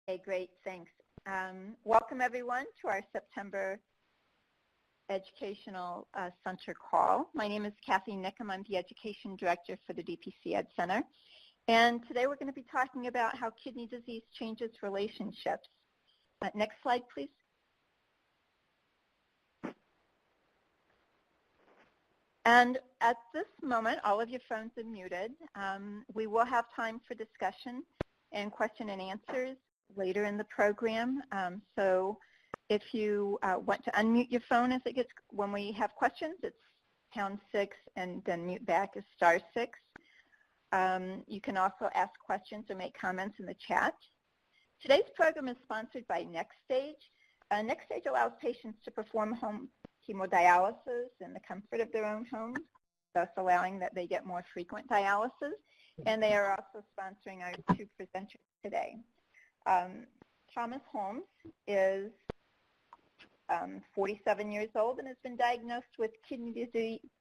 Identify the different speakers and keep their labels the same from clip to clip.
Speaker 1: Okay, great, thanks. Welcome everyone to our September Educational Center call. My name is Kathy Nickham. I'm the Education Director for the DPC Ed Center. And today we're going to be talking about how kidney disease changes relationships. Next slide, please. And at this moment, all of your phones are muted. We will have time for discussion and question and answers later in the program. So if you want to unmute your phone when we have questions, it's #6 and then mute back is *6. You can also ask questions or make comments in the chat. Today's program is sponsored by NextStage. NextStage allows patients to perform home hemodialysis in the comfort of their own homes, thus allowing that they get more frequent dialysis. And they are also sponsoring our two presenters today. Thomas Holmes is 47 years old and has been diagnosed with kidney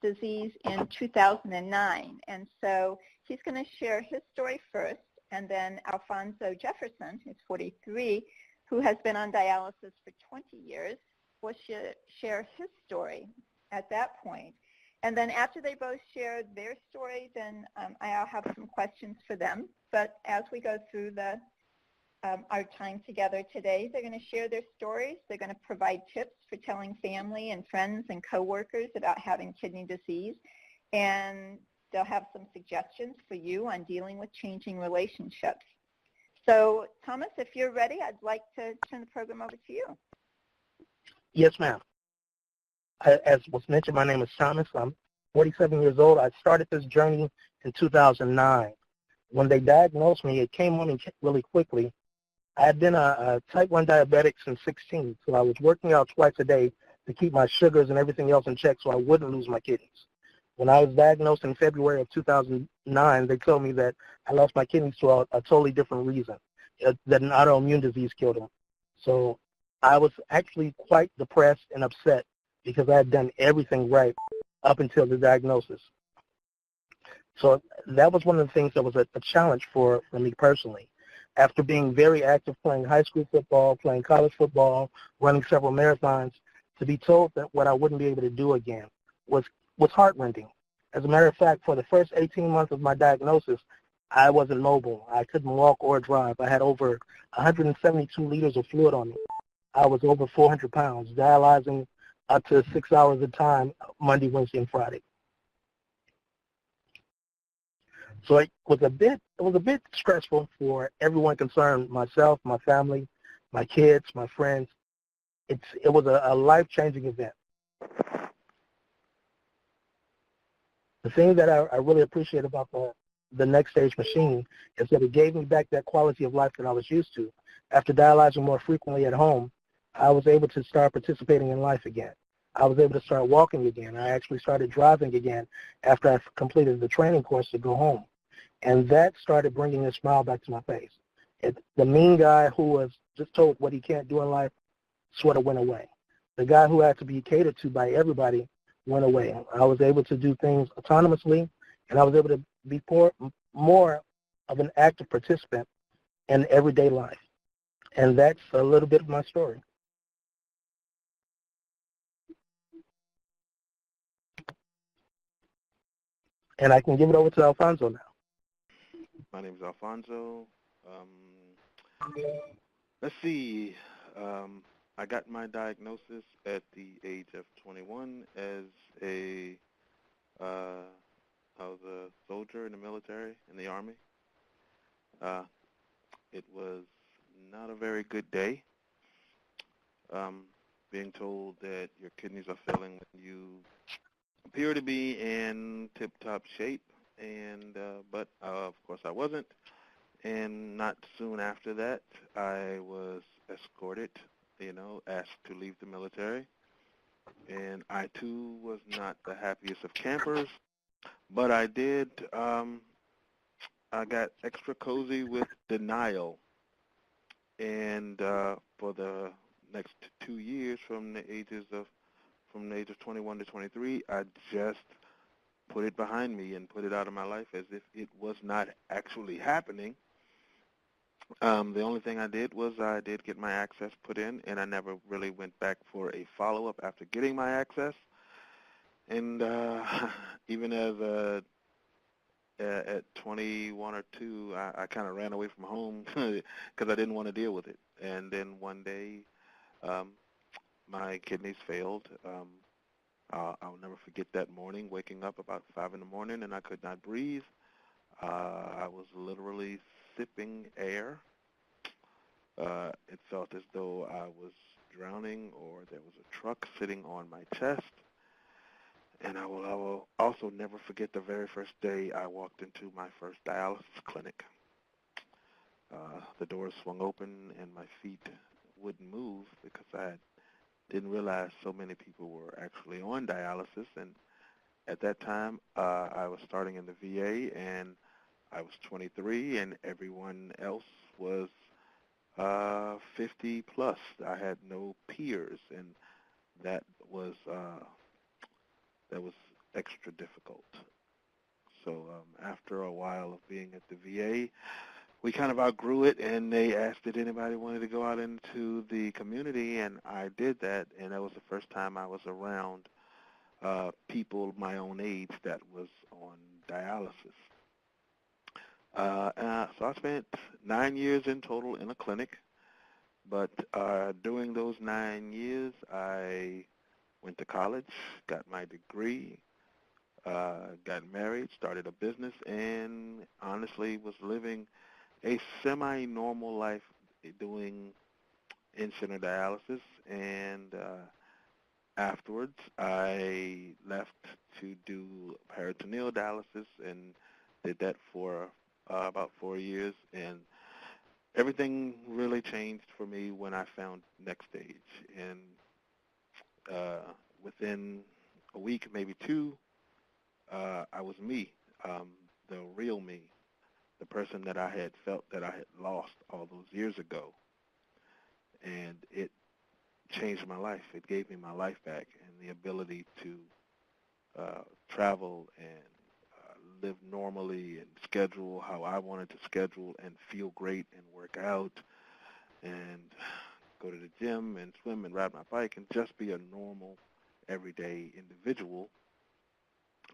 Speaker 1: disease in 2009. And so he's going to share his story first, and then Alfonso Jefferson, who's 43, who has been on dialysis for 20 years, will share his story at that point. And then after they both share their story, then I'll have some questions for them. But as we go through our time together today, they're going to share their stories. They're going to provide tips for telling family and friends and coworkers about having kidney disease. And they'll have some suggestions for you on dealing with changing relationships. So, Thomas, if you're ready, I'd like to turn the program over to you.
Speaker 2: Yes, ma'am. As was mentioned, my name is Thomas. I'm 47 years old. I started this journey in 2009. When they diagnosed me, it came on me really quickly. I had been a type 1 diabetic since 16, so I was working out twice a day to keep my sugars and everything else in check so I wouldn't lose my kidneys. When I was diagnosed in February of 2009, they told me that I lost my kidneys for a totally different reason, that an autoimmune disease killed them. So I was actually quite depressed and upset because I had done everything right up until the diagnosis. So that was one of the things that was a challenge for me personally. After being very active playing high school football, playing college football, running several marathons, to be told that what I wouldn't be able to do again was heart-rending. As a matter of fact, for the first 18 months of my diagnosis, I wasn't mobile. I couldn't walk or drive. I had over 172 liters of fluid on me. I was over 400 pounds, dialyzing up to 6 hours a time, Monday, Wednesday, and Friday. So it was a bit stressful for everyone concerned, myself, my family, my kids, my friends. It was a life-changing event. The thing that I really appreciate about the NextStage machine is that it gave me back that quality of life that I was used to. After dialyzing more frequently at home, I was able to start participating in life again. I was able to start walking again. I actually started driving again after I completed the training course to go home. And that started bringing a smile back to my face. The mean guy who was just told what he can't do in life sort of went away. The guy who had to be catered to by everybody went away. I was able to do things autonomously, and I was able to be more of an active participant in everyday life. And that's a little bit of my story. And I can give it over to Alfonso now.
Speaker 3: My name is Alfonso. Let's see. I got my diagnosis at the age of 21 as I was a soldier in the military, in the Army. It was not a very good day. Being told that your kidneys are failing when you appear to be in tip-top shape, but of course I wasn't. And not soon after that, I was escorted, asked to leave the military. And I, too, was not the happiest of campers. But I did, I got extra cozy with denial. And for the next 2 years, from the age of 21 to 23, I just put it behind me and put it out of my life as if it was not actually happening. The only thing I did was I did get my access put in, and I never really went back for a follow-up after getting my access. And even as at 21 or 2, I kind of ran away from home because I didn't want to deal with it. And then one day, um, my kidneys failed. I'll never forget that morning, waking up about 5 in the morning, and I could not breathe. I was literally sipping air. It felt as though I was drowning or there was a truck sitting on my chest. And I will also never forget the very first day I walked into my first dialysis clinic. The doors swung open and my feet wouldn't move because I didn't realize so many people were actually on dialysis. And at that time, I was starting in the VA, and I was 23, and everyone else was 50 plus. I had no peers, and that was extra difficult. So after a while of being at the VA, we kind of outgrew it, and they asked if anybody wanted to go out into the community, and I did that, and that was the first time I was around people my own age that was on dialysis. So I spent 9 years in total in a clinic, but during those 9 years, I went to college, got my degree, got married, started a business, and honestly was living a semi-normal life doing in-center dialysis. And afterwards, I left to do peritoneal dialysis and did that for about 4 years. And everything really changed for me when I found Next Stage. And within a week, maybe two, I was me, the real me, the person that I had felt that I had lost all those years ago. And it changed my life. It gave me my life back and the ability to travel and live normally and schedule how I wanted to schedule and feel great and work out and go to the gym and swim and ride my bike and just be a normal, everyday individual.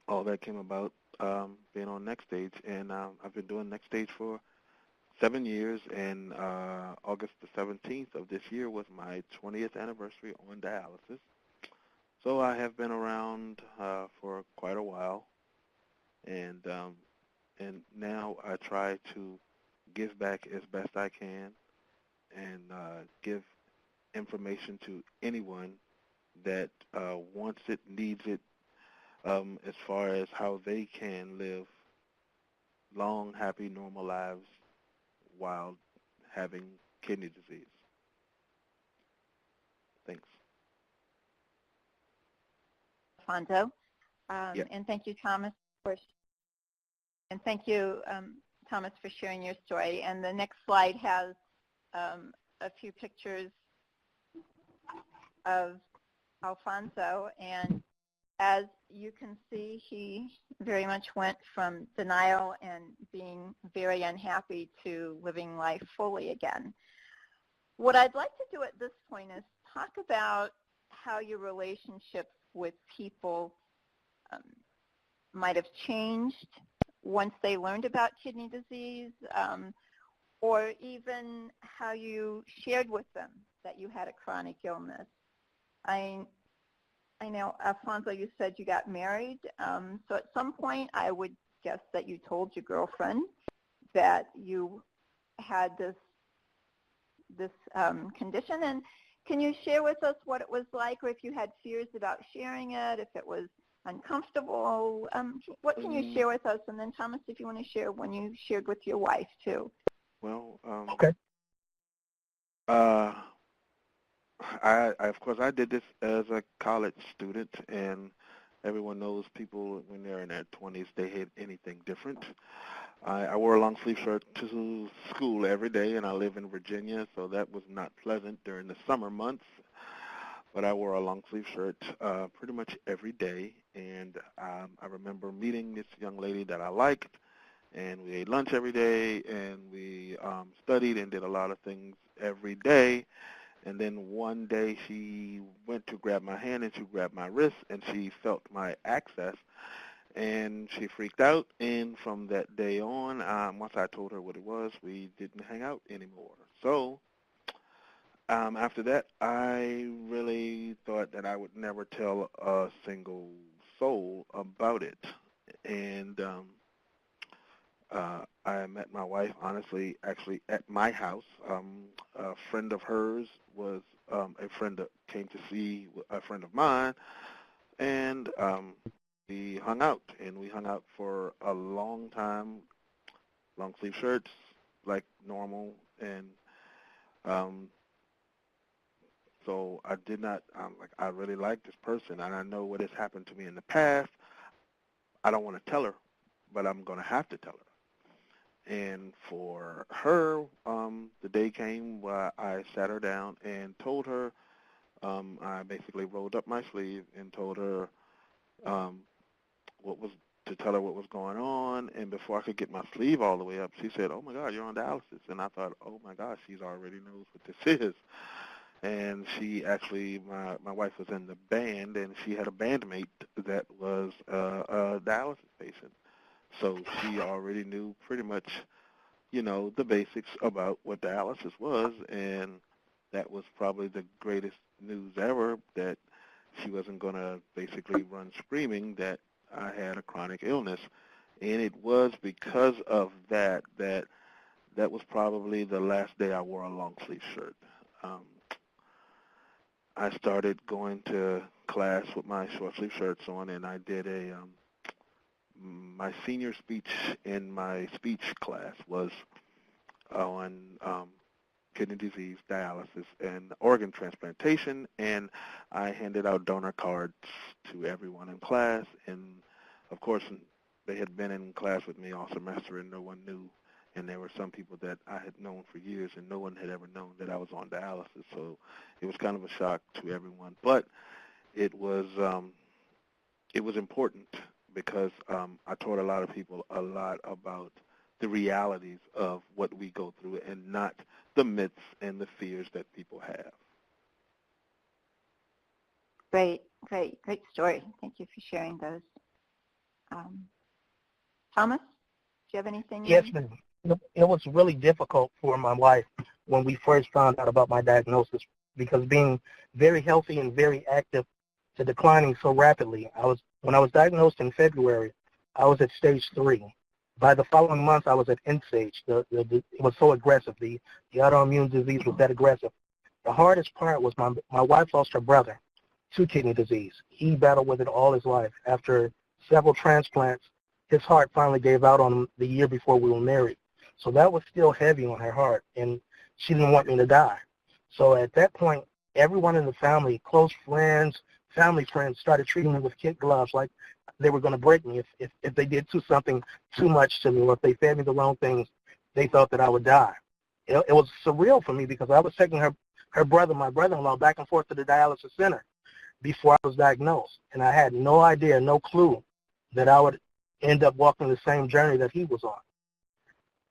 Speaker 3: All that came about being on Next Stage, and I've been doing Next Stage for 7 years, and August the 17th of this year was my 20th anniversary on dialysis. So I have been around for quite a while, and now I try to give back as best I can and give information to anyone that wants it, needs it, as far as how they can live long, happy, normal lives while having kidney disease. Thanks.
Speaker 1: Alfonso.
Speaker 3: Yeah.
Speaker 1: And thank you, Thomas, Thomas, for sharing your story. And the next slide has a few pictures of Alfonso. And as you can see, he very much went from denial and being very unhappy to living life fully again. What I'd like to do at this point is talk about how your relationships with people might have changed once they learned about kidney disease, or even how you shared with them that you had a chronic illness. I know, Alfonso, you said you got married, so at some point I would guess that you told your girlfriend that you had this condition. And can you share with us what it was like, or if you had fears about sharing it, if it was uncomfortable? What can you share with us? And then, Thomas, if you want to share when you shared with your wife, too.
Speaker 3: Well,
Speaker 2: Okay.
Speaker 3: Of course, I did this as a college student, and everyone knows people when they're in their 20s, they hate anything different. I wore a long sleeve shirt to school every day, and I live in Virginia, so that was not pleasant during the summer months. But I wore a long sleeve shirt pretty much every day, and I remember meeting this young lady that I liked, and we ate lunch every day, and we studied and did a lot of things every day. And then one day she went to grab my hand, and she grabbed my wrist, and she felt my access, and she freaked out. And from that day on, once I told her what it was, we didn't hang out anymore. So after that, I really thought that I would never tell a single soul about it. And I met my wife, honestly, actually at my house. A friend of hers was a friend that came to see a friend of mine, and we hung out. And we hung out for a long time, long sleeve shirts, like normal. And so I did not, I really like this person, and I know what has happened to me in the past. I don't want to tell her, but I'm going to have to tell her. And for her, the day came where I sat her down and told her, I basically rolled up my sleeve and told her to tell her what was going on. And before I could get my sleeve all the way up, she said, "Oh my God, you're on dialysis." And I thought, "Oh my God, she's already knows what this is." And she actually, my wife was in the band, and she had a bandmate that was a dialysis patient. So she already knew pretty much, the basics about what dialysis was, and that was probably the greatest news ever, that she wasn't going to basically run screaming that I had a chronic illness. And it was because of that was probably the last day I wore a long sleeve shirt. I started going to class with my short sleeve shirts on, and I did my senior speech in my speech class was on kidney disease, dialysis, and organ transplantation, and I handed out donor cards to everyone in class. And of course, they had been in class with me all semester, and no one knew. And there were some people that I had known for years, and no one had ever known that I was on dialysis. So it was kind of a shock to everyone. But it was important, because I taught a lot of people a lot about the realities of what we go through, and not the myths and the fears that people have.
Speaker 1: Great story. Thank you for sharing those. Thomas, do you have anything?
Speaker 2: Yes, ma'am. It was really difficult for my wife when we first found out about my diagnosis, because being very healthy and very active to declining so rapidly. When I was diagnosed in February, I was at stage 3. By the following month, I was at end stage. It was so aggressive. The autoimmune disease was that aggressive. The hardest part was my wife lost her brother to kidney disease. He battled with it all his life. After several transplants, his heart finally gave out on him the year before we were married. So that was still heavy on her heart, and she didn't want me to die. So at that point, everyone in the family, close friends, family friends, started treating me with kid gloves, like they were going to break me if they did something too much to me, or if they fed me the wrong things. They thought that I would die. It was surreal for me, because I was taking my brother-in-law, back and forth to the dialysis center before I was diagnosed, and I had no idea, no clue that I would end up walking the same journey that he was on.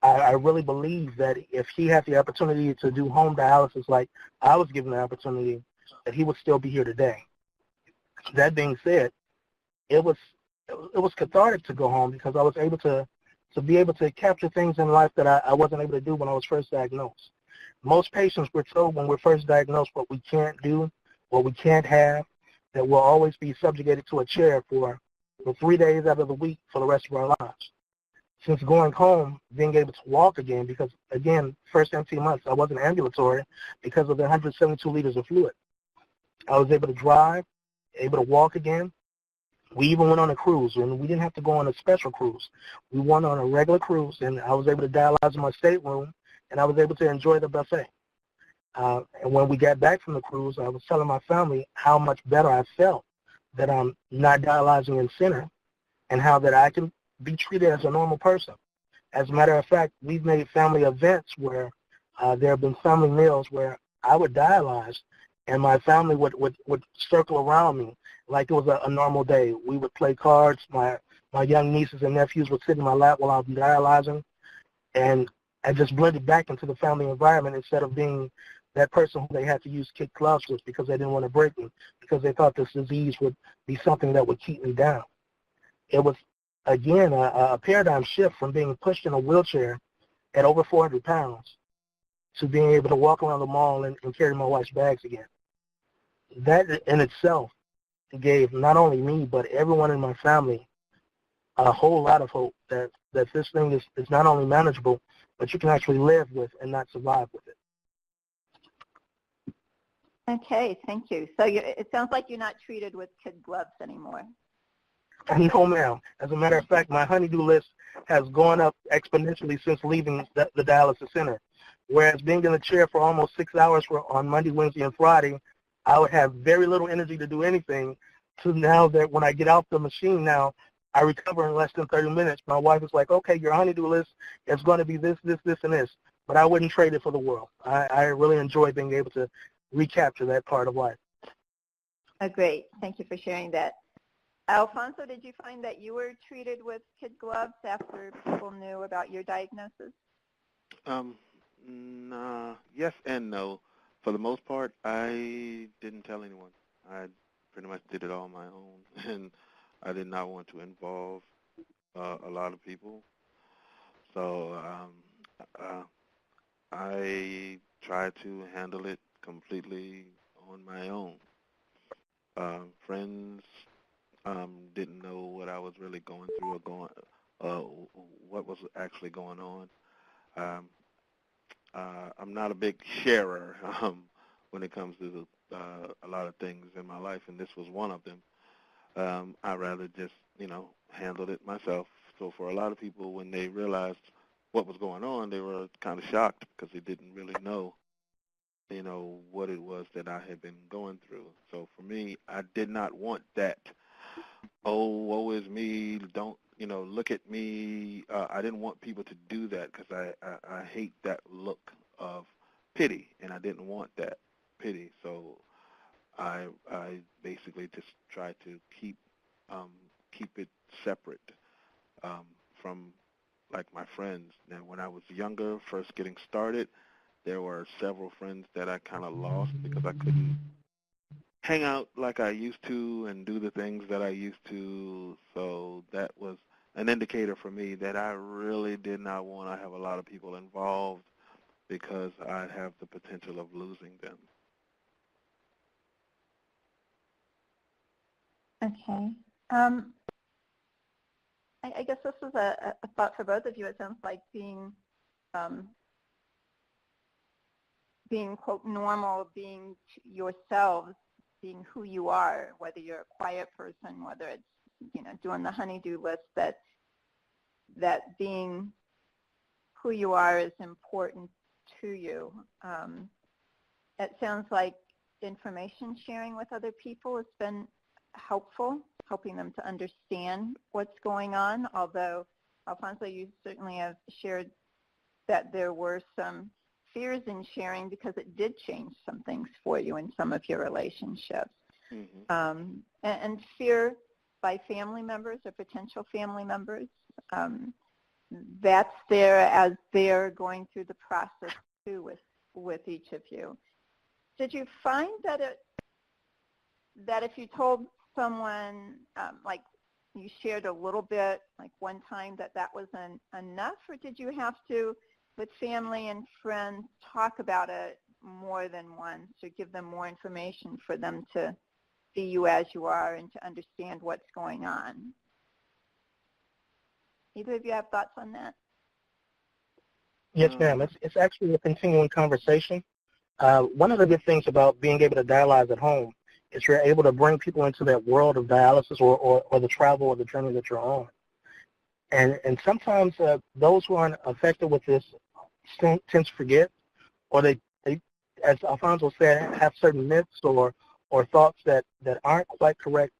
Speaker 2: I really believe that if he had the opportunity to do home dialysis like I was given the opportunity, that he would still be here today. That being said, it was cathartic to go home, because I was able to be able to capture things in life that I wasn't able to do when I was first diagnosed. Most patients were told when we're first diagnosed what we can't do, what we can't have, that we'll always be subjugated to a chair for 3 days out of the week for the rest of our lives. Since going home, being able to walk again, because, again, first 18 months, I wasn't ambulatory because of the 172 liters of fluid. I was able to drive, able to walk again. We even went on a cruise, and we didn't have to go on a special cruise. We went on a regular cruise, and I was able to dialyze in my stateroom, and I was able to enjoy the buffet. And when we got back from the cruise, I was telling my family how much better I felt that I'm not dialyzing in center, and how that I can be treated as a normal person. As a matter of fact, we've made family events where there have been family meals where I would dialyze, and my family would circle around me like it was a normal day. We would play cards. My my young nieces and nephews would sit in my lap while I was dialyzing, and I just blended back into the family environment instead of being that person who they had to use kid gloves with because they didn't want to break me, because they thought this disease would be something that would keep me down. It was, again, a paradigm shift from being pushed in a wheelchair at over 400 pounds to being able to walk around the mall and carry my wife's bags again. That in itself gave not only me but everyone in my family a whole lot of hope that this thing is not only manageable, but you can actually live with and not survive with it.
Speaker 1: Okay, thank you. So it sounds like you're not treated with kid gloves anymore.
Speaker 2: No, ma'am. As a matter of fact, my honeydew list has gone up exponentially since leaving the dialysis center. Whereas being in the chair for almost 6 hours on Monday, Wednesday, and Friday, I would have very little energy to do anything, to now that when I get out the machine now, I recover in less than 30 minutes. My wife is like, okay, your honeydew list is going to be this, this, this, and this. But I wouldn't trade it for the world. I really enjoy being able to recapture that part of life.
Speaker 1: Great. Thank you for sharing that. Alfonso, did you find that you were treated with kid gloves after people knew about your diagnosis?
Speaker 3: Nah, yes and no. For the most part, I didn't tell anyone. I pretty much did it all on my own, and I did not want to involve a lot of people. So I tried to handle it completely on my own. Friends didn't know what I was really going through or what was actually going on. I'm not a big sharer when it comes to a lot of things in my life, and this was one of them. I rather just, handled it myself. So for a lot of people, when they realized what was going on, they were kind of shocked because they didn't really know, what it was that I had been going through. So for me, I did not want that, oh, woe is me, don't, look at me. I didn't want people to do that because I hate that look of pity, and I didn't want that pity. So I basically just tried to keep it separate from, like, my friends. Now, when I was younger, first getting started, there were several friends that I kind of lost because I couldn't hang out like I used to and do the things that I used to. So that was an indicator for me that I really did not want to have a lot of people involved because I'd have the potential of losing them.
Speaker 1: Okay. I guess this is a thought for both of you. It sounds like being, quote, normal, being yourselves, being who you are, whether you're a quiet person, whether it's, doing the honeydew list, that being who you are is important to you. It sounds like information sharing with other people has been helpful, helping them to understand what's going on, although, Alfonso, you certainly have shared that there were some fears in sharing because it did change some things for you in some of your relationships. Mm-hmm. And fear by family members or potential family members, that's there as they're going through the process too with each of you. Did you find that if you told someone, like you shared a little bit, like one time, that wasn't enough, or did you have to, with family and friends, talk about it more than once or give them more information for them to see you as you are and to understand what's going on? Either of you have thoughts on that?
Speaker 2: Yes, ma'am. It's actually a continuing conversation. One of the good things about being able to dialyze at home is you're able to bring people into that world of dialysis or the travel or the journey that you're on. And sometimes those who aren't affected with this tend to forget, or they, as Alfonso said, have certain myths or thoughts that aren't quite correct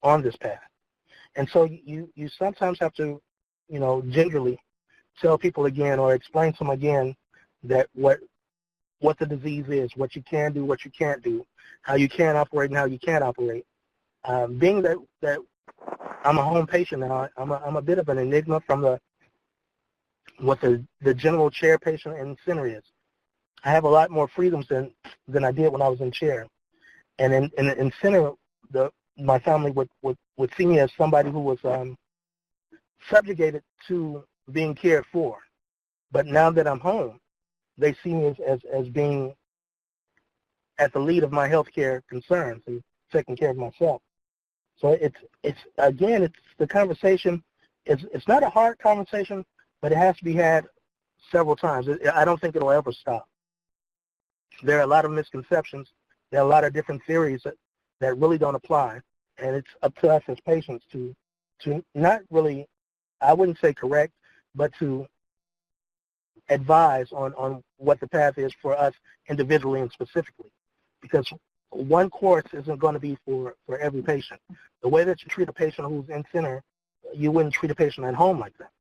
Speaker 2: on this path. And so you sometimes have to, gingerly tell people again or explain to them again that what the disease is, what you can do, what you can't do, how you can operate and how you can't operate. Being that I'm a home patient now. I'm a bit of an enigma from what the general chair patient in center is. I have a lot more freedoms than I did when I was in chair. And in center, my family would see me as somebody who was subjugated to being cared for. But now that I'm home, they see me as being at the lead of my healthcare concerns and taking care of myself. So it's the conversation. It's not a hard conversation, but it has to be had several times. I don't think it'll ever stop. There are a lot of misconceptions. There are a lot of different theories that really don't apply, and it's up to us as patients to not really, I wouldn't say correct, but to advise on what the path is for us individually and specifically, because one course isn't going to be for every patient. The way that you treat a patient who's in center, you wouldn't treat a patient at home like that,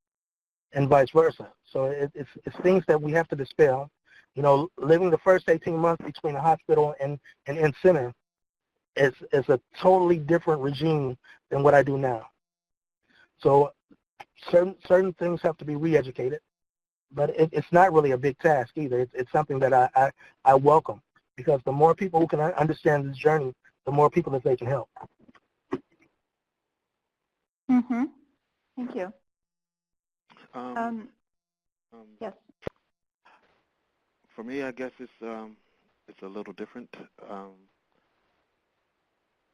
Speaker 2: and vice versa. So it's things that we have to dispel. You know, living the first 18 months between the hospital and in center is a totally different regime than what I do now. So certain things have to be re-educated, but it's not really a big task either. It's something that I welcome, because the more people who can understand this journey, the more people that they can help.
Speaker 1: Mm-hmm. Thank you. Yes.
Speaker 3: For me, I guess it's a little different.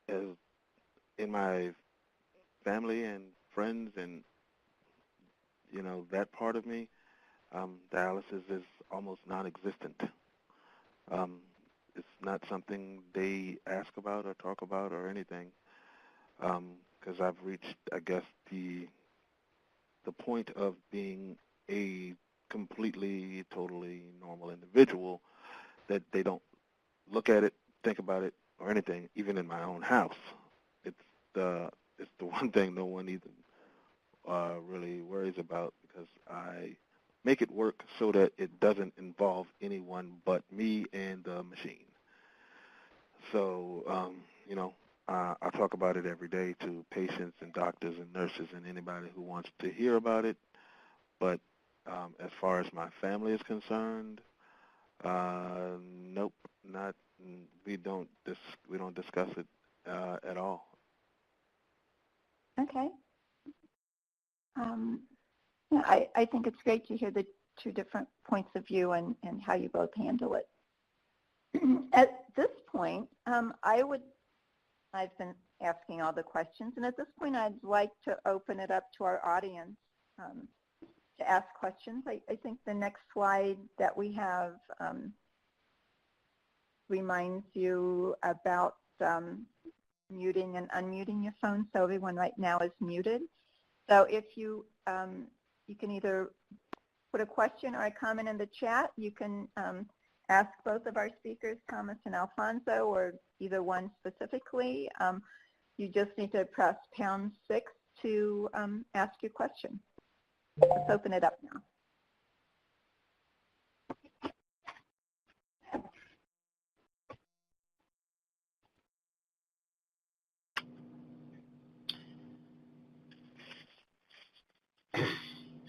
Speaker 3: As in my family and friends, and you know, that part of me, dialysis is almost non-existent. It's not something they ask about or talk about or anything, because I've reached, I guess, the point of being a completely, totally normal individual, that they don't look at it, think about it, or anything, even in my own house. It's the one thing no one even really worries about, because I make it work so that it doesn't involve anyone but me and the machine. So, you know, I talk about it every day to patients and doctors and nurses and anybody who wants to hear about it. But as far as my family is concerned, nope, not. We don't discuss it at all.
Speaker 1: Okay. Yeah, I think it's great to hear the two different points of view and how you both handle it. At this point, I've been asking all the questions, and at this point I'd like to open it up to our audience to ask questions. I think the next slide that we have reminds you about muting and unmuting your phone, so everyone right now is muted. So if you can either put a question or a comment in the chat. You can ask both of our speakers, Thomas and Alfonso, or either one specifically. You just need to press #6 to ask your question. Let's open it up now.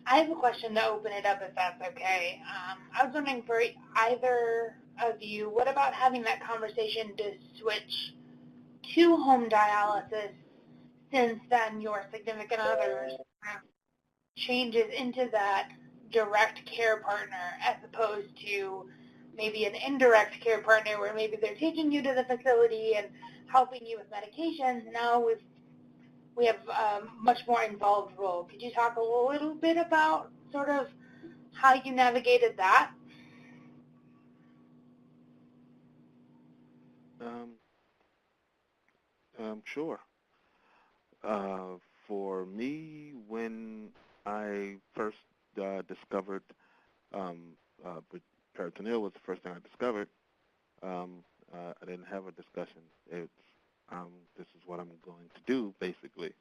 Speaker 4: I have a question to open it up, if that's okay. I was wondering for either of you, what about having that conversation to switch to home dialysis, since then your significant others changes into that direct care partner, as opposed to maybe an indirect care partner where maybe they're taking you to the facility and helping you with medications. Now we have a much more involved role. Could you talk a little bit about sort of how you navigated that?
Speaker 3: Sure. For me, when I first discovered peritoneal was the first thing I discovered, I didn't have a discussion. It's this is what I'm going to do, basically.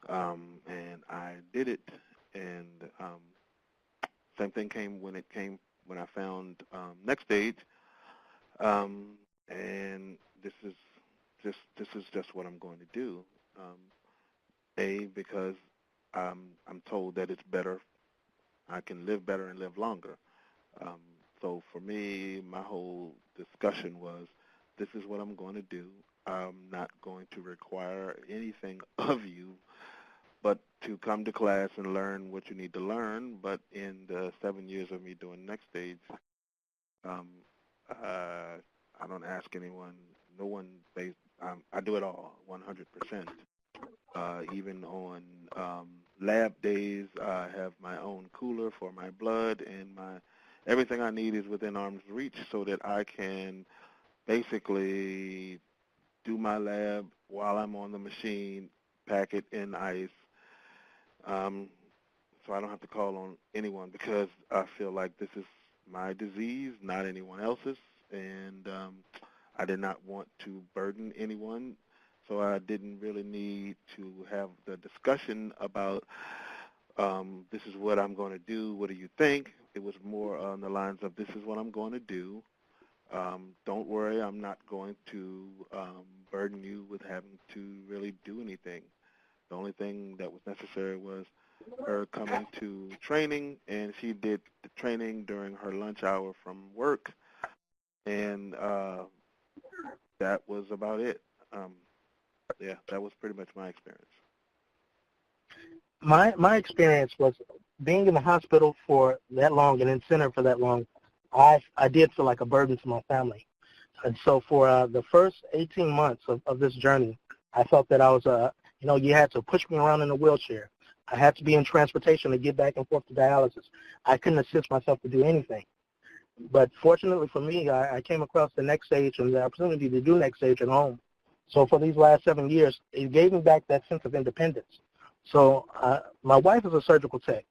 Speaker 3: And I did it, and same thing came when I found next stage, and this is just what I'm going to do. because I'm told that it's better. I can live better and live longer. So for me, my whole discussion was, this is what I'm going to do. I'm not going to require anything of you but to come to class and learn what you need to learn. But in the 7 years of me doing next stage, I don't ask anyone, no one, I do it all, 100%. Even on lab days, I have my own cooler for my blood, and everything I need is within arm's reach so that I can basically do my lab while I'm on the machine, pack it in ice, so I don't have to call on anyone, because I feel like this is my disease, not anyone else's, and I did not want to burden anyone, so I didn't really need to have the discussion about this is what I'm going to do, what do you think? It was more on the lines of, this is what I'm going to do. Don't worry, I'm not going to burden you with having to really do anything. The only thing that was necessary was her coming to training, and she did the training during her lunch hour from work, and that was about it. Yeah, that was pretty much my experience.
Speaker 2: My experience was being in the hospital for that long and in center for that long. I did feel like a burden to my family, and so for the first 18 months of this journey, I felt that I was you had to push me around in a wheelchair. I had to be in transportation to get back and forth to dialysis. I couldn't assist myself to do anything. But fortunately for me, I came across the next stage and the opportunity to do next stage at home. So for these last 7 years, it gave me back that sense of independence. So my wife is a surgical tech.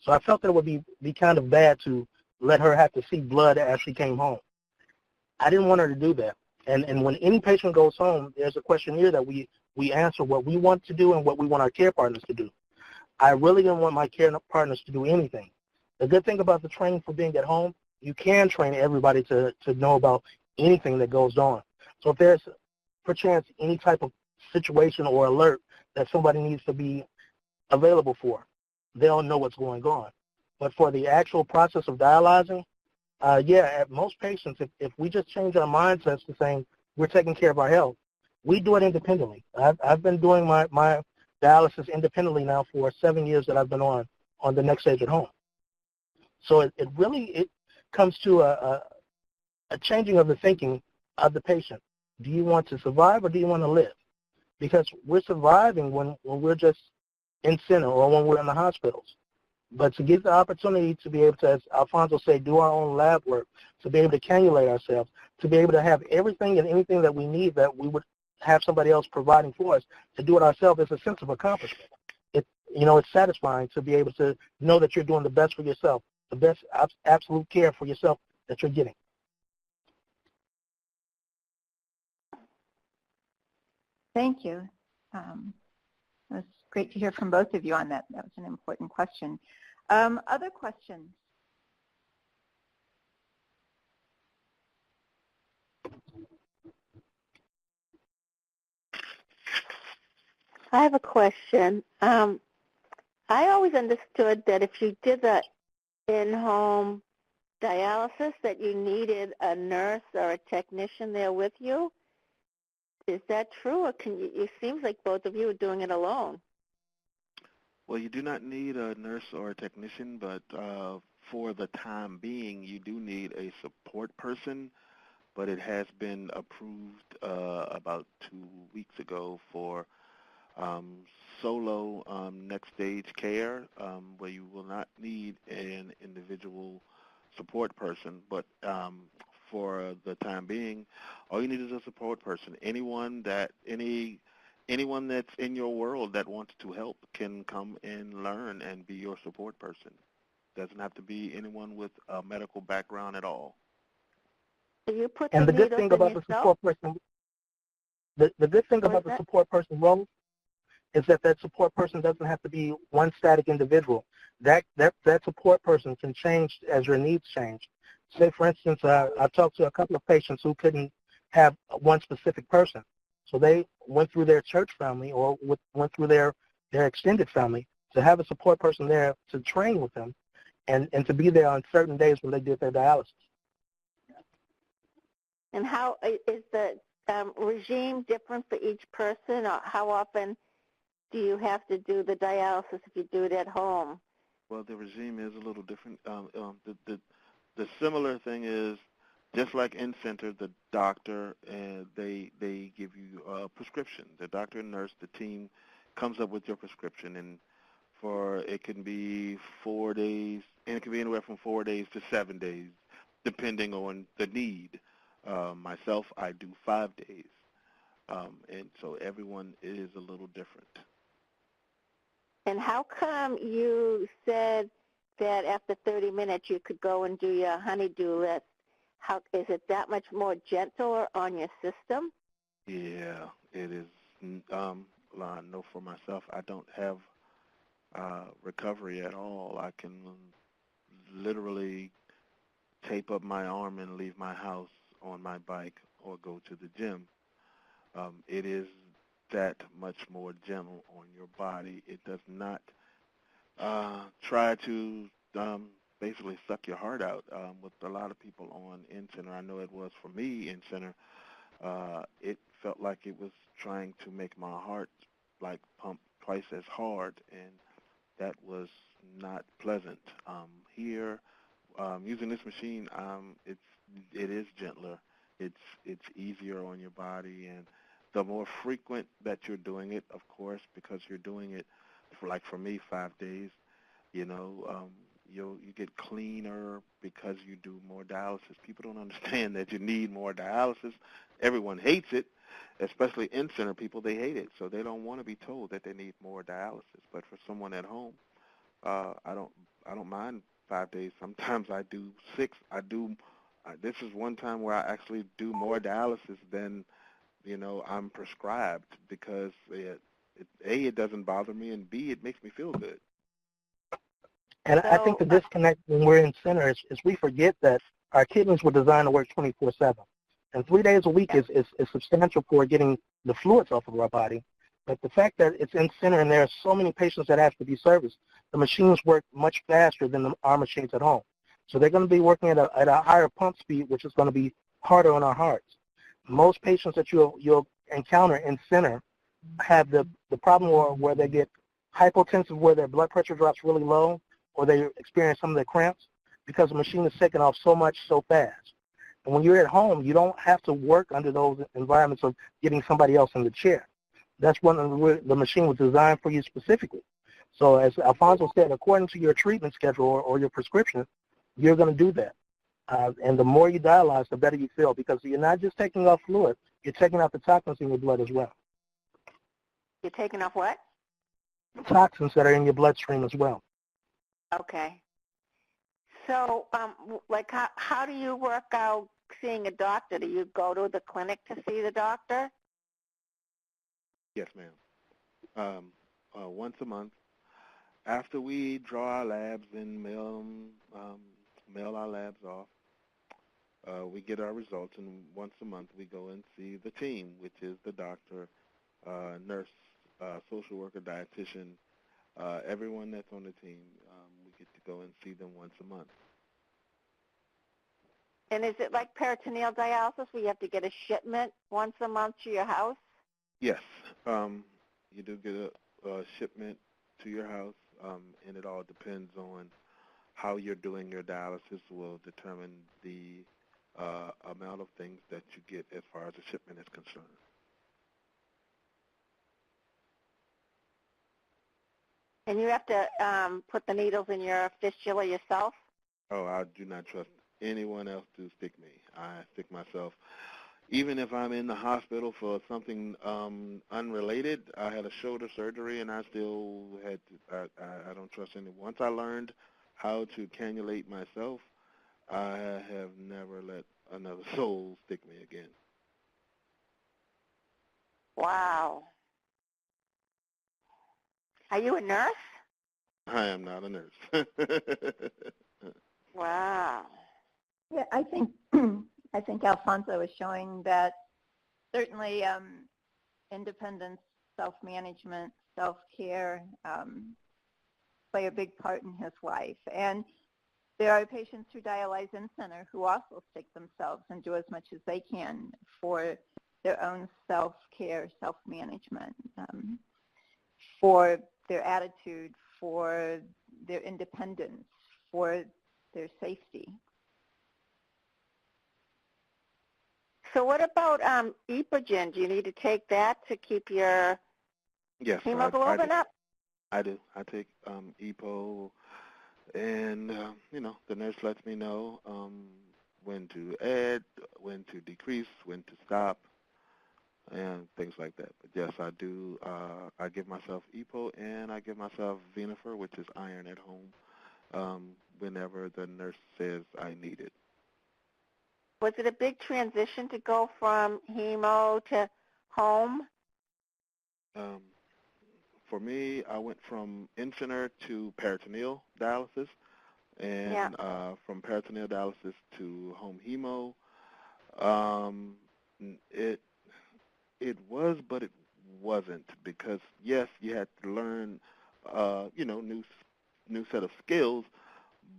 Speaker 2: So I felt that it would be kind of bad to let her have to see blood as she came home. I didn't want her to do that. And when any patient goes home, there's a questionnaire that we answer what we want to do and what we want our care partners to do. I really didn't want my care partners to do anything. The good thing about the training for being at home, you can train everybody to know about anything that goes on. So if there's perchance any type of situation or alert that somebody needs to be available for, they'll know what's going on. But for the actual process of dialyzing, at most patients, if we just change our mindsets to saying we're taking care of our health, we do it independently. I've been doing my dialysis independently now for 7 years that I've been on the next stage at home. So it really comes to a changing of the thinking of the patient. Do you want to survive or do you want to live? Because we're surviving when we're just in center or when we're in the hospitals. But to get the opportunity to be able to, as Alfonso said, do our own lab work, to be able to cannulate ourselves, to be able to have everything and anything that we need that we would have somebody else providing for us, to do it ourselves is a sense of accomplishment. It's satisfying to be able to know that you're doing the best for yourself, the best absolute care for yourself that you're getting.
Speaker 1: Thank you. It was great to hear from both of you on that. That was an important question. Other questions?
Speaker 5: I have a question. I always understood that if you did the in-home dialysis that you needed a nurse or a technician there with you. Is that true, or it seems like both of you are doing it alone?
Speaker 3: Well, you do not need a nurse or a technician, but for the time being, you do need a support person, but it has been approved about 2 weeks ago for solo next stage care, where you will not need an individual support person, but for the time being, all you need is a support person. Anyone that's in your world that wants to help can come and learn and be your support person. Doesn't have to be anyone with a medical background at all.
Speaker 5: So you put
Speaker 2: And
Speaker 5: the
Speaker 2: the good thing about the support person, the good thing about the support person role is that support person doesn't have to be one static individual. That support person can change as your needs change. Say, for instance, I've talked to a couple of patients who couldn't have one specific person. So they went through their church family or went through their their extended family, to have a support person there to train with them and to be there on certain days when they did their dialysis.
Speaker 5: And how is the regime different for each person, or how often do you have to do the dialysis if you do it at home?
Speaker 3: Well, the regime is a little different. The similar thing is, just like in center, the doctor they give you a prescription. The doctor and nurse, the team, comes up with your prescription, and it can be 4 days, and it can be anywhere from 4 days to 7 days, depending on the need. Myself, I do 5 days, and so everyone is a little different.
Speaker 5: And how come you said that after 30 minutes you could go and do your honeydew list? How is it that much more gentler on your system?
Speaker 3: Yeah, it is. I know for myself, I don't have recovery at all. I can literally tape up my arm and leave my house on my bike or go to the gym. It is that much more gentle on your body. It does not try to basically suck your heart out. With a lot of people on in-center, I know it was for me in-center, it felt like it was trying to make my heart like pump twice as hard, and that was not pleasant. Here, using this machine, it is gentler. It's easier on your body, and the more frequent that you're doing it, of course, because you're doing it for me, 5 days, you get cleaner because you do more dialysis. People don't understand that you need more dialysis. Everyone hates it, especially in-center people. They hate it, so they don't want to be told that they need more dialysis. But for someone at home, I don't mind 5 days. Sometimes I do 6. This is one time where I actually do more dialysis than I'm prescribed, because it doesn't bother me, and B, it makes me feel good.
Speaker 2: And I think the disconnect when we're in center is we forget that our kidneys were designed to work 24/7. And 3 days a week is substantial for getting the fluids off of our body. But the fact that it's in center and there are so many patients that have to be serviced, the machines work much faster than our machines at home. So they're going to be working at a higher pump speed, which is going to be harder on our hearts. Most patients that you'll encounter in center have the problem where they get hypotensive, where their blood pressure drops really low, or they experience some of the cramps, because the machine is taking off so much so fast. And when you're at home, you don't have to work under those environments of getting somebody else in the chair. That's when the machine was designed for you specifically. So as Alfonso said, according to your treatment schedule or your prescription, you're going to do that. And the more you dialyze, the better you feel, because you're not just taking off fluid, you're taking out the toxins in your blood as well.
Speaker 5: You're taking off what?
Speaker 2: Toxins that are in your bloodstream as well.
Speaker 5: Okay. So, how do you work out seeing a doctor? Do you go to the clinic to see the doctor?
Speaker 3: Yes, ma'am. Once a month, after we draw our labs and mail our labs off, we get our results, and once a month we go and see the team, which is the doctor, nurse, social worker, dietitian, everyone that's on the team. We get to go and see them once a month.
Speaker 5: And is it like peritoneal dialysis where you have to get a shipment once a month to your house?
Speaker 3: Yes. You do get a shipment to your house, and it all depends on how you're doing your dialysis will determine the amount of things that you get as far as the shipment is concerned.
Speaker 5: And you have to put the needles in your fistula yourself?
Speaker 3: Oh, I do not trust anyone else to stick me. I stick myself. Even if I'm in the hospital for something unrelated, I had a shoulder surgery, and I still had to, I don't trust anyone. Once I learned how to cannulate myself, I have never let another soul stick me again.
Speaker 5: Wow. Are you a nurse?
Speaker 3: I am not a nurse.
Speaker 5: Wow.
Speaker 1: Yeah, I think Alfonso is showing that certainly independence, self-management self-care play a big part in his life. And there are patients who dialyze in-center who also stick themselves and do as much as they can for their own self-care, self-management, for their attitude, for their independence, for their safety.
Speaker 5: So what about Epogen? Do you need to take that to keep your hemoglobin up?
Speaker 3: I do. I take EPO, and the nurse lets me know when to add, when to decrease, when to stop, and things like that. But yes, I do. I give myself EPO, and I give myself Venofer, which is iron at home, whenever the nurse says I need it.
Speaker 5: Was it a big transition to go from hemo to home?
Speaker 3: For me, I went from in-center to peritoneal dialysis, and from peritoneal dialysis to home hemo. It was, but it wasn't, because yes, you had to learn, new set of skills,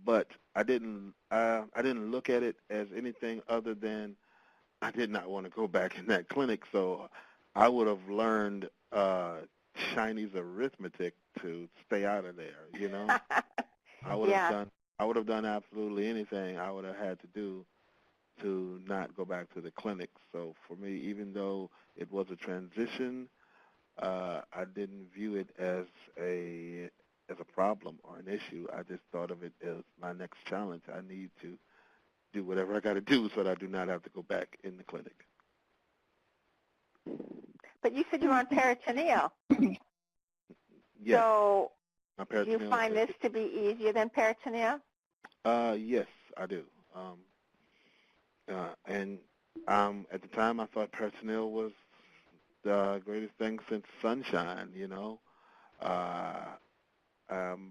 Speaker 3: but I didn't look at it as anything other than I did not want to go back in that clinic. So I would have learned Chinese arithmetic to stay out of there. I would have done absolutely anything I would have had to do to not go back to the clinic. So for me, even though it was a transition, I didn't view it as a problem or an issue. I just thought of it as my next challenge. I need to do whatever I got to do so that I do not have to go back in the clinic.
Speaker 5: But you said you were on peritoneal.
Speaker 3: Yes.
Speaker 5: So do you find this to be easier than peritoneal?
Speaker 3: Yes, I do. And at the time, I thought peritoneal was the greatest thing since sunshine,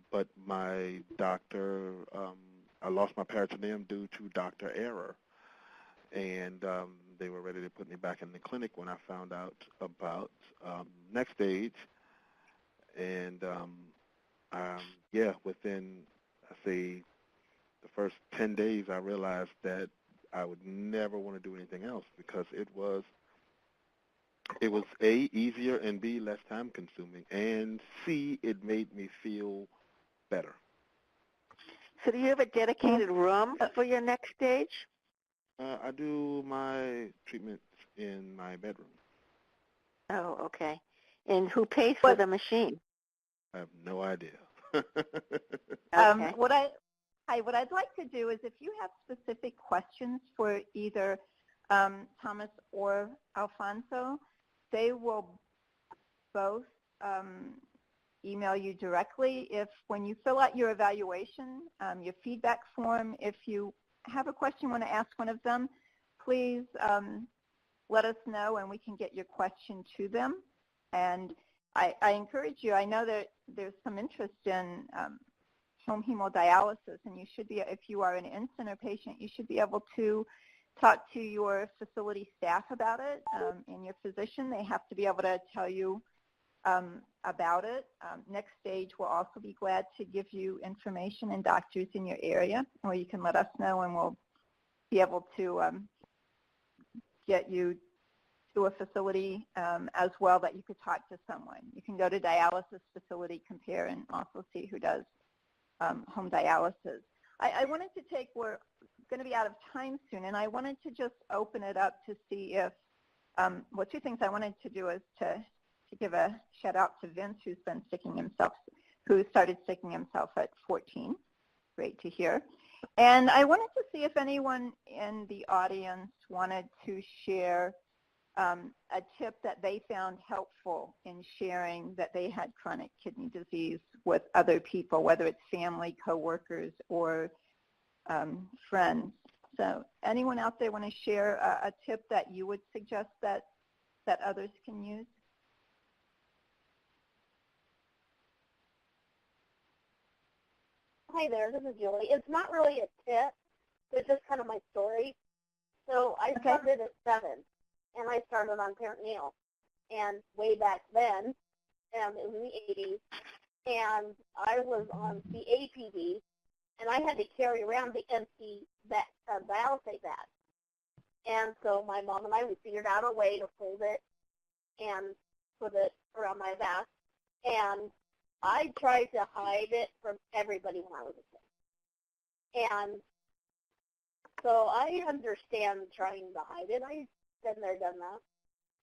Speaker 3: But my doctor, I lost my peritoneum due to doctor error. And they were ready to put me back in the clinic when I found out about next stage. And, within, the first 10 days, I realized that I would never want to do anything else, because it was A, easier, and B, less time consuming, and C, it made me feel better.
Speaker 5: So do you have a dedicated room for your next stage?
Speaker 3: I do my treatments in my bedroom.
Speaker 5: Oh, okay. And who pays for the machine?
Speaker 3: I have no idea.
Speaker 5: Okay.
Speaker 1: What I'd like to do is, if you have specific questions for either Thomas or Alfonso, they will both email you directly. If when you fill out your evaluation, your feedback form, if you have a question you want to ask one of them, please let us know and we can get your question to them. And I encourage you, I know that there's some interest in home hemodialysis, and you should be, if you are an in-center patient, you should be able to talk to your facility staff about it and your physician. They have to be able to tell you about it. Next stage will also be glad to give you information and doctors in your area, or you can let us know and we'll be able to get you to a facility as well that you could talk to someone. You can go to Dialysis Facility Compare and also see who does home dialysis. I wanted to take, we're going to be out of time soon, and I wanted to just open it up to see if, two things I wanted to do is to give a shout out to Vince, who started sticking himself at 14. Great to hear. And I wanted to see if anyone in the audience wanted to share a tip that they found helpful in sharing that they had chronic kidney disease with other people, whether it's family, coworkers, or friends. So anyone out there want to share a tip that you would suggest that others can use?
Speaker 6: Hi there, this is Julie. It's not really a tip, it's just kind of my story. So I started at 7, and I started on peritoneal. And way back then, and it was in the 80s, and I was on the APD, and I had to carry around the empty dialysate bag. And so my mom and I, we figured out a way to fold it and put it around my back. And I tried to hide it from everybody when I was a kid. And so I understand trying to hide it. I've been there, done that.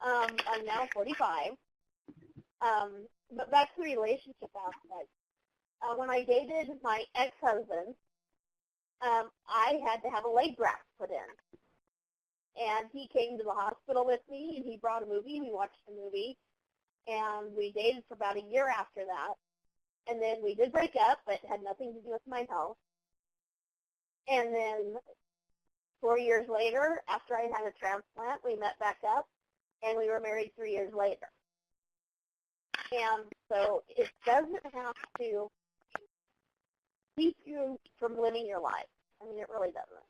Speaker 6: I'm now 45. But back to the relationship aspect. When I dated my ex-husband, I had to have a leg graft put in. And he came to the hospital with me, and he brought a movie. We watched the movie, and we dated for about a year after that. And then we did break up, but it had nothing to do with my health. And then 4 years later, after I had a transplant, we met back up, and we were married 3 years later. And so it doesn't have to keep you from living your life. I mean, it really doesn't.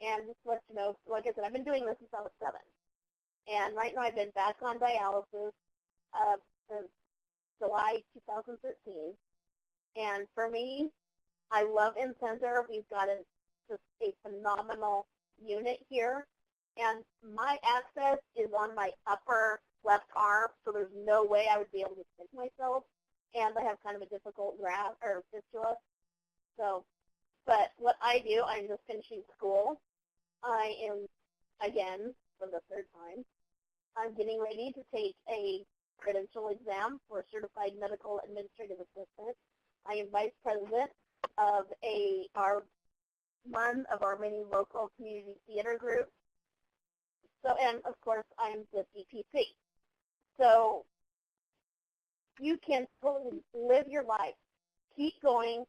Speaker 6: And just to let you know, like I said, I've been doing this since I was 7. And right now I've been back on dialysis since July 2013. And for me, I love in-center. We've got just a phenomenal unit here. And my access is on my upper left arm, so there's no way I would be able to stick myself. And I have kind of a difficult graft or fistula. So, but what I do, I'm just finishing school. I am, again, for the 3rd time, I'm getting ready to take a credential exam for Certified Medical Administrative Assistant. I am vice president of one of our many local community theater groups. So, and of course, I'm the DPC. So you can totally live your life, keep going,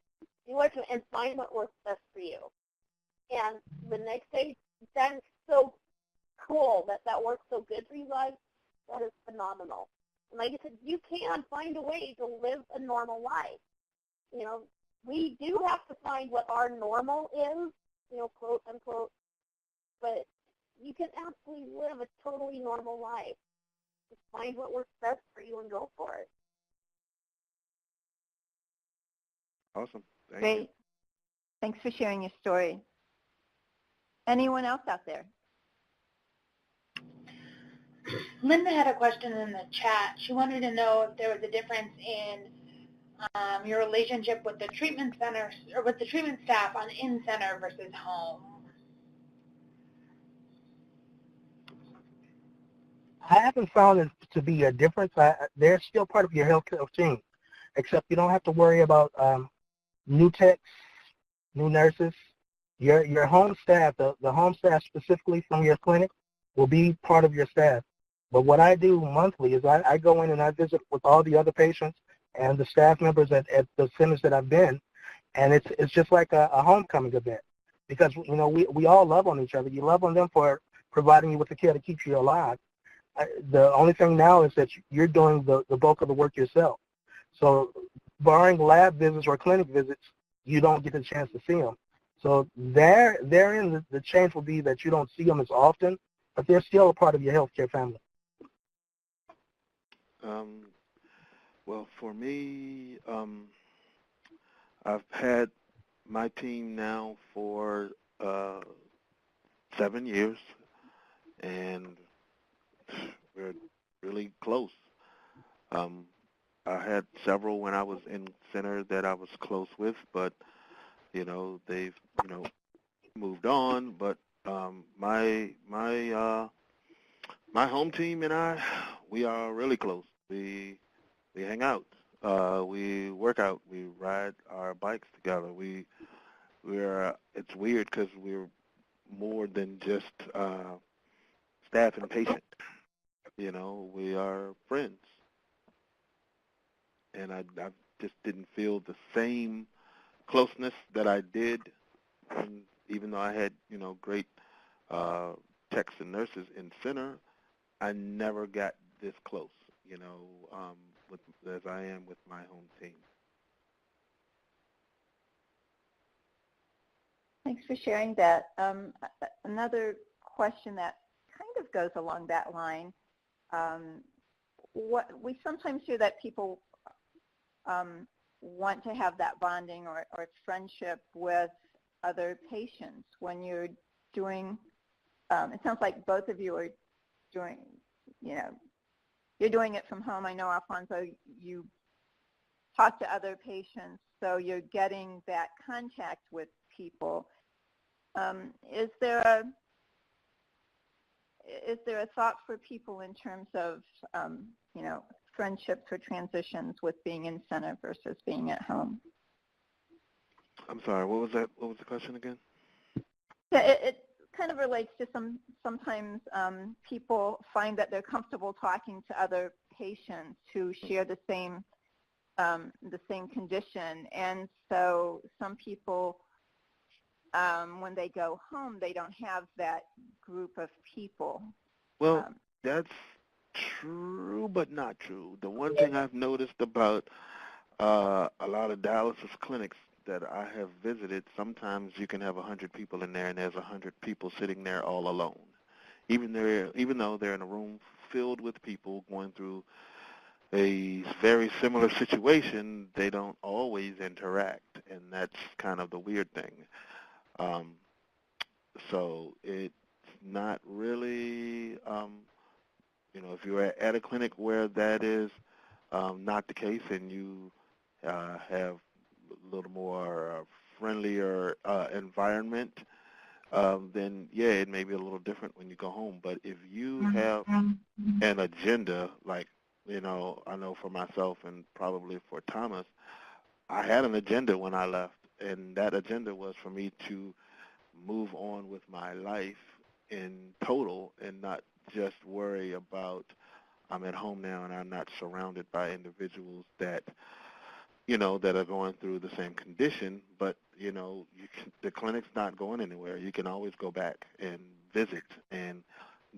Speaker 6: do what you, and find what works best for you. And the next day, that is so cool that works so good for you guys. That is phenomenal. And like I said, you can find a way to live a normal life. You know, we do have to find what our normal is, you know, quote unquote, but you can absolutely live a totally normal life. Just find what works best for you and go for it.
Speaker 3: Awesome. Thank
Speaker 1: Great.
Speaker 3: you.
Speaker 1: Thanks for sharing your story. Anyone else out there?
Speaker 4: Linda had a question in the chat. She wanted to know if there was a difference in your relationship with the treatment center or with the treatment staff on in-center versus home.
Speaker 2: I haven't found it to be a difference. They're still part of your healthcare team, except you don't have to worry about new techs, new nurses. Your home staff, the home staff specifically from your clinic, will be part of your staff. But what I do monthly is I go in and I visit with all the other patients and the staff members at the centers that I've been, and it's just like a homecoming event, because you know we all love on each other. You love on them for providing you with the care that keeps you alive. The only thing now is that you're doing the bulk of the work yourself. So barring lab visits or clinic visits, you don't get the chance to see them. So therein the change will be that you don't see them as often, but they're still a part of your healthcare family.
Speaker 3: Well, for me, I've had my team now for 7 years, and we're really close. I had several when I was in center that I was close with, but you know they've moved on. But my home team and we are really close. We hang out, we work out, we ride our bikes together. We're it's weird because we're more than just staff and patient. You know, we are friends. And I just didn't feel the same closeness that I did, and even though I had, great techs and nurses in center, I never got this close, as I am with my home team.
Speaker 1: Thanks for sharing that. Another question that kind of goes along that line. what we sometimes hear that people want to have that bonding or friendship with other patients when you're doing, it sounds like both of you are doing, you're doing it from home. I know, Alfonso, you talk to other patients, so you're getting that contact with people. Is there a thought for people in terms of, friendships or transitions with being in center versus being at home?
Speaker 3: I'm sorry, what was that? What was the question again?
Speaker 1: Yeah, it kind of relates to sometimes people find that they're comfortable talking to other patients who share the same condition, and so some people, when they go home, they don't have that group of people.
Speaker 3: Well, that's true, but not true. The one thing I've noticed about a lot of dialysis clinics that I have visited, sometimes you can have 100 people in there, and there's 100 people sitting there all alone. Even though they're in a room filled with people going through a very similar situation, they don't always interact, and that's kind of the weird thing. So it's not really, if you're at a clinic where that is not the case and you have a little more friendlier environment, then yeah, it may be a little different when you go home. But if you have an agenda, like, I know for myself and probably for Thomas, I had an agenda when I left, and that agenda was for me to move on with my life in total and not just worry about I'm at home now and I'm not surrounded by individuals that that are going through the same condition, but the clinic's not going anywhere. You can always go back and visit and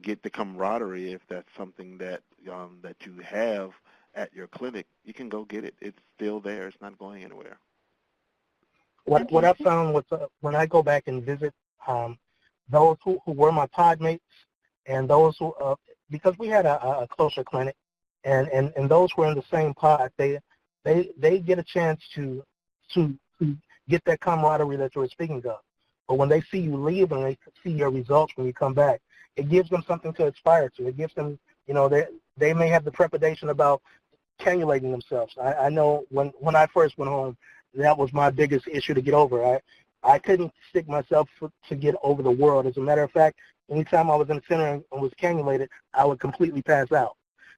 Speaker 3: get the camaraderie if that's something that that you have at your clinic. You can go get it. It's still there. It's not going anywhere.
Speaker 2: What I found was when I go back and visit those who were my pod mates and those who, because we had a closer clinic, and those who were in the same pod, they get a chance to get that camaraderie that you were speaking of. But when they see you leave and they see your results when you come back, it gives them something to aspire to. It gives them, they may have the trepidation about cannulating themselves. I know when I first went home, that was my biggest issue to get over. I couldn't stick myself to get over the world. As a matter of fact, anytime I was in the center and was cannulated, I would completely pass out.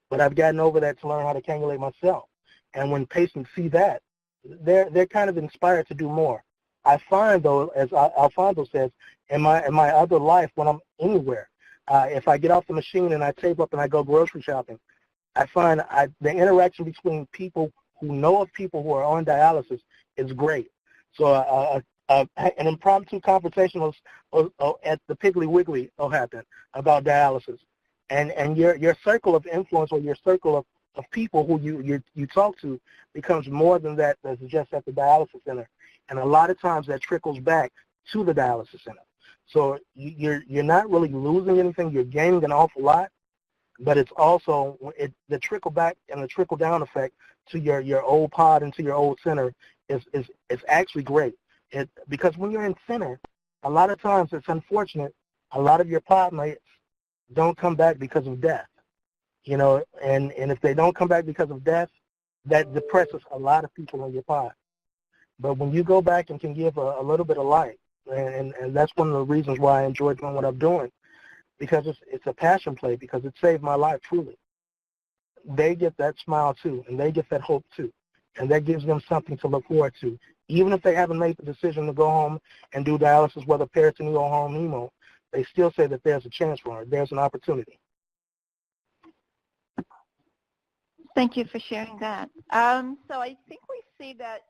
Speaker 2: But I've gotten over that to learn how to cannulate myself. And when patients see that, they're kind of inspired to do more. I find, though, as Alfonso says, in my other life, when I'm anywhere, if I get off the machine and I tape up and I go grocery shopping, I find the interaction between people who know of people who are on dialysis is great. So an impromptu conversation at the Piggly Wiggly will happen about dialysis, and your circle of influence or your circle of people who you talk to becomes more than that that's just at the dialysis center, and a lot of times that trickles back to the dialysis center. So you're not really losing anything; you're gaining an awful lot, but it's also the trickle back and the trickle down effect to your old pod and to your old center is actually great. Because when you're in center, a lot of times it's unfortunate. A lot of your pod mates don't come back because of death, and if they don't come back because of death, that depresses a lot of people in your pod. But when you go back and can give a little bit of light, and that's one of the reasons why I enjoy doing what I'm doing, because it's a passion play, because it saved my life truly. They get that smile too, and they get that hope too, and that gives them something to look forward to. Even if they haven't made the decision to go home and do dialysis, whether peritoneal or home hemo, they still say that there's a chance for it. There's an opportunity.
Speaker 1: Thank you for sharing that. So I think we see that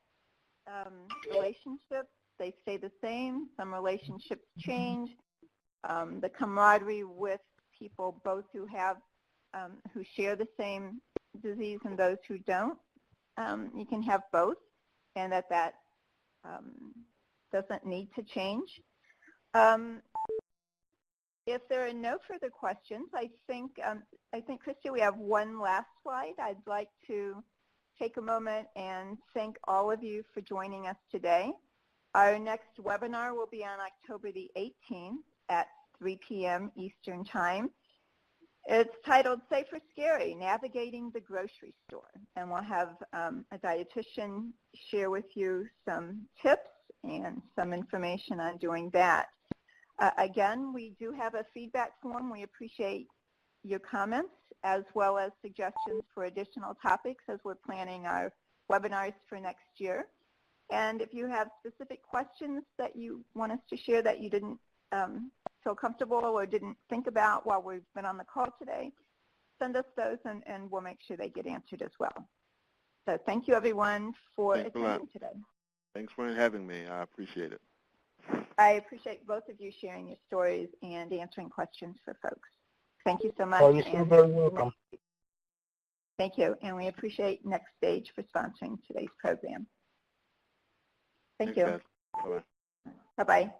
Speaker 1: relationships, they stay the same. Some relationships change. The camaraderie with people, both who share the same disease and those who don't, you can have both, and that doesn't need to change. if there are no further questions, I think, Christy, we have one last slide. I'd like to take a moment and thank all of you for joining us today. Our next webinar will be on October the 18th at 3 p.m. Eastern Time. It's titled Safe or Scary, Navigating the Grocery Store. And we'll have a dietitian share with you some tips and some information on doing that. Again, we do have a feedback form. We appreciate your comments as well as suggestions for additional topics as we're planning our webinars for next year. And if you have specific questions that you want us to share that you didn't feel comfortable or didn't think about while we've been on the call today, send us those and we'll make sure they get answered as well. So thank you, everyone, for attending today.
Speaker 3: Thanks for having me. I appreciate it.
Speaker 1: I appreciate both of you sharing your stories and answering questions for folks. Thank you so much.
Speaker 2: Oh, you're so very welcome.
Speaker 1: Thank you. And we appreciate Next Stage for sponsoring today's program. Thank you.
Speaker 3: Bye-bye.
Speaker 1: Bye-bye.